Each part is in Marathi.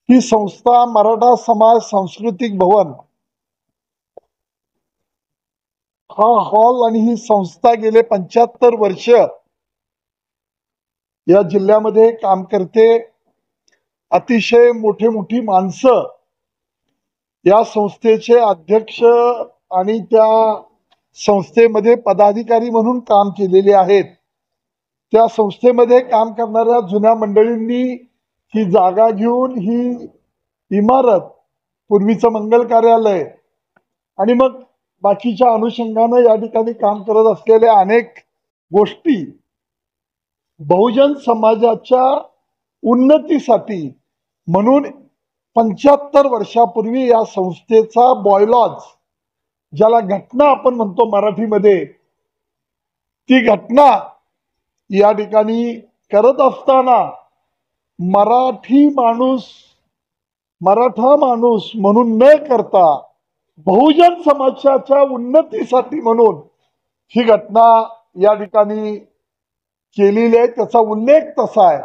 ही संस्था मराठा समाज सांस्कृतिक भवन हा हॉल आणि ही संस्था गेले 75 वर्ष या जिल्ह्यामध्ये काम करते। अतिशय मोठी माणसं या संस्थेचे अध्यक्ष आणि त्या संस्थेमध्ये पदाधिकारी म्हणून काम केलेले आहेत। त्या संस्थेमध्ये काम करणाऱ्या जुन्या मंडळींनी ही जागा घेऊन ही इमारत, पूर्वीचं मंगल कार्यालय आणि मग बाकीच्या अनुषंगाने या ठिकाणी काम करत असलेल्या अनेक गोष्टी बहुजन समाजाच्या उन्नतीसाठी म्हणून 75 वर्षापूर्वी या संस्थेचा बॉयलॉज, ज्याला घटना आपण म्हणतो मराठीमध्ये, ती घटना या ठिकाणी करत असताना मराठा माणूस म्हणून न करता बहुजन समाजाच्या उन्नतीसाठी म्हणून ही घटना या ठिकाणी केलेली आहे। त्याचा उल्लेख तसा आहे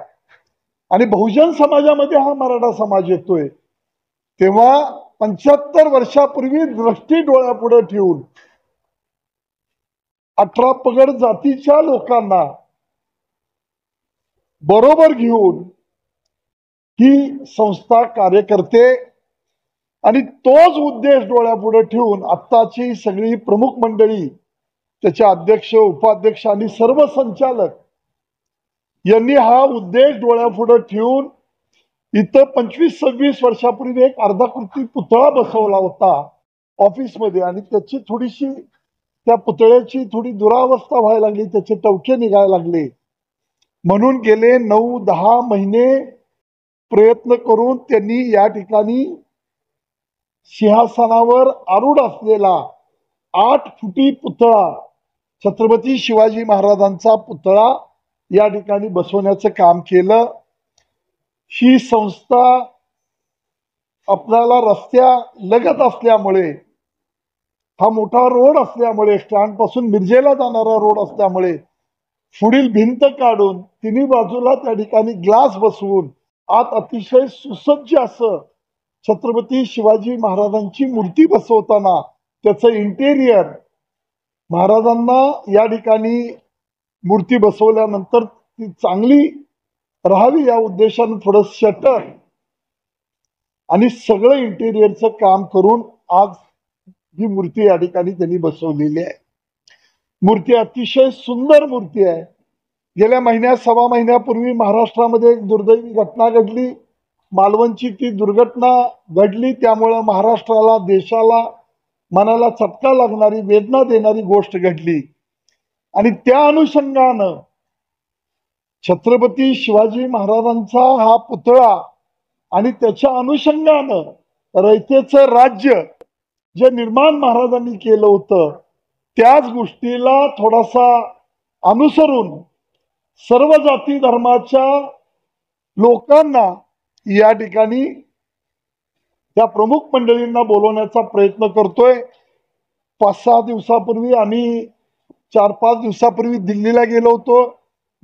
आणि बहुजन समाजामध्ये हा मराठा समाज येतोय तेव्हा 75 वर्षापूर्वी दृष्टी डोळ्यापुढे ठेवून 18 पगड जातीच्या लोकांना बरोबर घेऊन ही संस्था कार्य करते आणि तोच उद्देश डोळ्यापुढे ठेवून आत्ताची सगळी प्रमुख मंडळी, त्याचे अध्यक्ष, उपाध्यक्ष आणि सर्व संचालक यांनी हा उद्देश डोळ्यापुढे ठेवून इथं 25-26 वर्षापूर्वी एक अर्धाकृती पुतळा बसवला होता ऑफिसमध्ये आणि त्याची थोडीशी, त्या पुतळ्याची थोडी दुरावस्था व्हायला लागली, त्याचे टवके निघायला लागले म्हणून गेले 9-10 महिने प्रयत्न करून त्यांनी या ठिकाणी सिंहासनावर आरूढ असलेला 8 फुटी पुतळा, छत्रपती शिवाजी महाराजांचा पुतळा या ठिकाणी बसवण्याचं काम केलं। ही संस्था आपल्याला रस्त्या लगत असल्यामुळे, हा मोठा रोड असल्यामुळे, स्टँड पासून मिरजेला जाणारा रोड असल्यामुळे पुढील भिंत काढून तिन्ही बाजूला त्या ठिकाणी ग्लास बसवून आत अतिशय सुसज्ज असं छत्रपती शिवाजी महाराजांची मूर्ती बसवताना त्याचं इंटेरियर, महाराजांना या ठिकाणी मूर्ती बसवल्यानंतर ती चांगली राहावी या उद्देशाने थोडं शटर आणि सगळं इंटेरियरचं काम करून आज ही मूर्ती या ठिकाणी त्यांनी बसवलेली आहे। मूर्ती अतिशय सुंदर मूर्ती आहे। गेल्या महिन्यात, सव्वा महिन्यापूर्वी महाराष्ट्रामध्ये एक दुर्दैवी घटना घडली, मालवणची ती दुर्घटना घडली, त्यामुळे महाराष्ट्राला, देशाला मनाला चटका लागणारी, वेदना देणारी गोष्ट घडली आणि त्या अनुषंगानं छत्रपती शिवाजी महाराजांचा हा पुतळा आणि त्याच्या अनुषंगानं रयतेचं राज्य जे निर्माण महाराजांनी केलं होतं त्याच गोष्टीला थोडासा अनुसरून सर्व जाती धर्माच्या लोकांना या ठिकाणी त्या प्रमुख मंडळींना बोलवण्याचा प्रयत्न करतोय। 5-6 दिवसापूर्वी आम्ही 4-5 दिवसापूर्वी दिल्लीला गेलो होतो।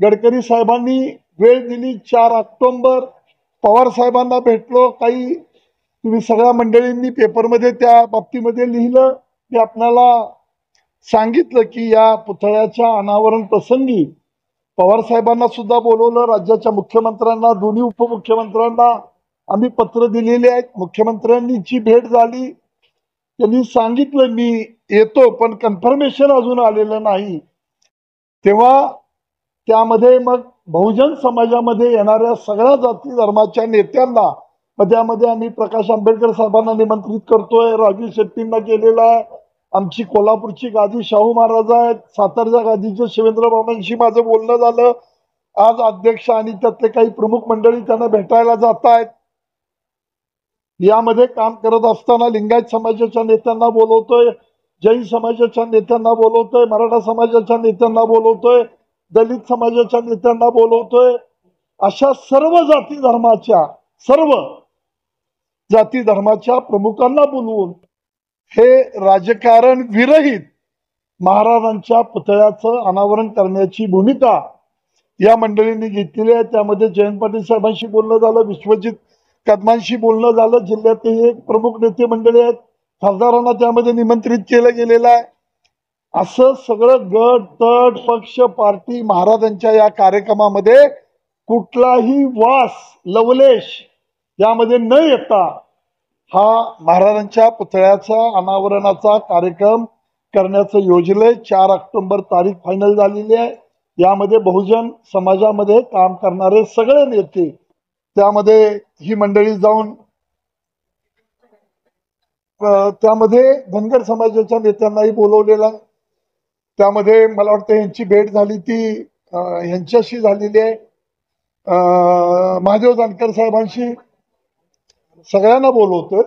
गडकरी साहेबांनी वेळ दिली 4 ऑक्टोबर, पवार साहेबांना भेटलो, काही तुम्ही सगळ्या मंडळींनी पेपरमध्ये त्या बाबतीमध्ये लिहिलं, मी आपल्याला सांगितलं की या पुतळ्याच्या अनावरण प्रसंगी पवार साहेबांना सुद्धा बोलवलं, राज्याच्या मुख्यमंत्र्यांना, दोन्ही उपमुख्यमंत्र्यांना आम्ही पत्र दिलेले आहेत, मुख्यमंत्र्यांची भेट झाली, त्यांनी सांगितलं मी येतो पण कन्फर्मेशन अजून आलेलं नाही। तेव्हा त्यामध्ये मग बहुजन समाजामध्ये येणाऱ्या सगळ्या जाती धर्माच्या नेत्यांना, त्यामध्ये आम्ही प्रकाश आंबेडकर साहेबांना निमंत्रित करतोय, राजू शेट्टींना केलेला आहे, आमची कोल्हापूरची गादी शाहू महाराज आहेत, सातारच्या गादीचे शिवेंद्र बाबांशी माझं बोलणं झालं। आज अध्यक्ष आणि त्यातले काही प्रमुख मंडळी त्यांना भेटायला जात आहेत। यामध्ये काम करत असताना लिंगायत समाजाच्या नेत्यांना बोलवतोय, जैन समाजाच्या नेत्यांना बोलवतोय, मराठा समाजाच्या नेत्यांना बोलवतोय, दलित समाजाच्या नेत्यांना बोलवतोय। अशा सर्व जाती धर्माच्या प्रमुखांना बोलवून हे राजकारण विरहित महाराजांच्या पुतळ्याचं अनावरण करण्याची भूमिका या मंडळींनी घेतलेली आहे। त्यामध्ये जयंत पाटील साहेबांशी बोलणं झालं, विश्वजित कदमांशी बोलणं झालं. जिल्ह्यातील एक प्रमुख नेते मंडळी आहेत, खासदारांना त्यामध्ये निमंत्रित केलं गेलेलं आहे. असं सगळं गट तट पक्ष पार्टी महाराजांच्या या कार्यक्रमामध्ये कुठलाही वास लवलेश यामध्ये न येता हा महाराजांच्या पुतळ्याचा अनावरणाचा कार्यक्रम करण्याचं योजलंय. 4 ऑक्टोबर तारीख फायनल झालेली आहे. यामध्ये बहुजन समाजामध्ये काम करणारे सगळे नेते त्यामध्ये ही मंडळी जाऊन त्यामध्ये धनगर समाजाच्या नेत्यांनाही बोलवलेलं आहे. त्यामध्ये मला वाटतं यांची भेट झाली ती यांच्याशी झालेली आहे, महादेव जानकर साहेबांशी. सगळ्यांना बोलवतोय,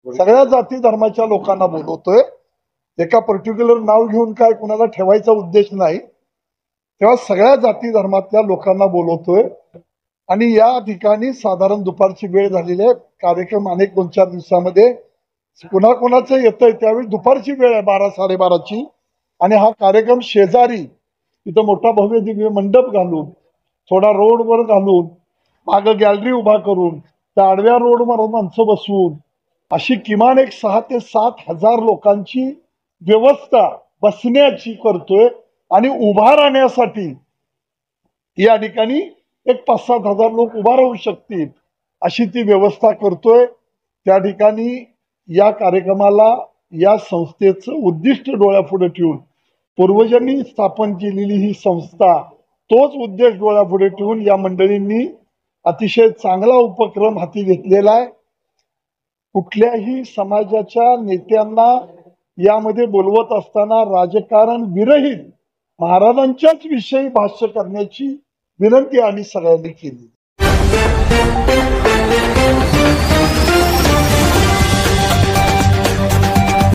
सगळ्या जाती धर्माच्या लोकांना बोलवतोय. एका पर्टिक्युलर नाव घेऊन काय कुणाला ठेवायचा उद्देश नाही. तेव्हा सगळ्या जाती धर्मातल्या लोकांना बोलवतोय आणि या ठिकाणी साधारण दुपारची वेळ झालेली आहे. कार्यक्रम अनेक 2-4 दिवसामध्ये कुणाकुणाचं येतंय त्यावेळी दुपारची वेळ आहे 12-12:30ची. आणि हा कार्यक्रम शेजारी तिथं मोठा भव्य दिव्य मंडप घालून, थोडा रोडवर घालून, मागं गॅलरी उभा करून, त्या आडव्या रोडवर माणसं बसवून अशी किमान एक 6 ते 7 हजार लोकांची व्यवस्था बसण्याची करतोय. आणि उभा राहण्यासाठी या ठिकाणी एक 5-7 हजार लोक उभा राहू शकतील अशी ती व्यवस्था करतोय. त्या ठिकाणी या कार्यक्रमाला या संस्थेचं उद्दिष्ट डोळ्यापुढे ठेवून, पूर्वजांनी स्थापन केलेली ही संस्था, तोच उद्देश डोळ्यापुढे ठेवून या मंडळींनी अतिशय चांगला उपक्रम हाती घेतलेला आहे. कुठल्याही समाजाच्या नेत्यांना यामध्ये बोलवत असताना राजकारण विरहित महाराजांच्याच विषयी भाष्य करण्याची विनंती आम्ही सगळ्यांनी केली.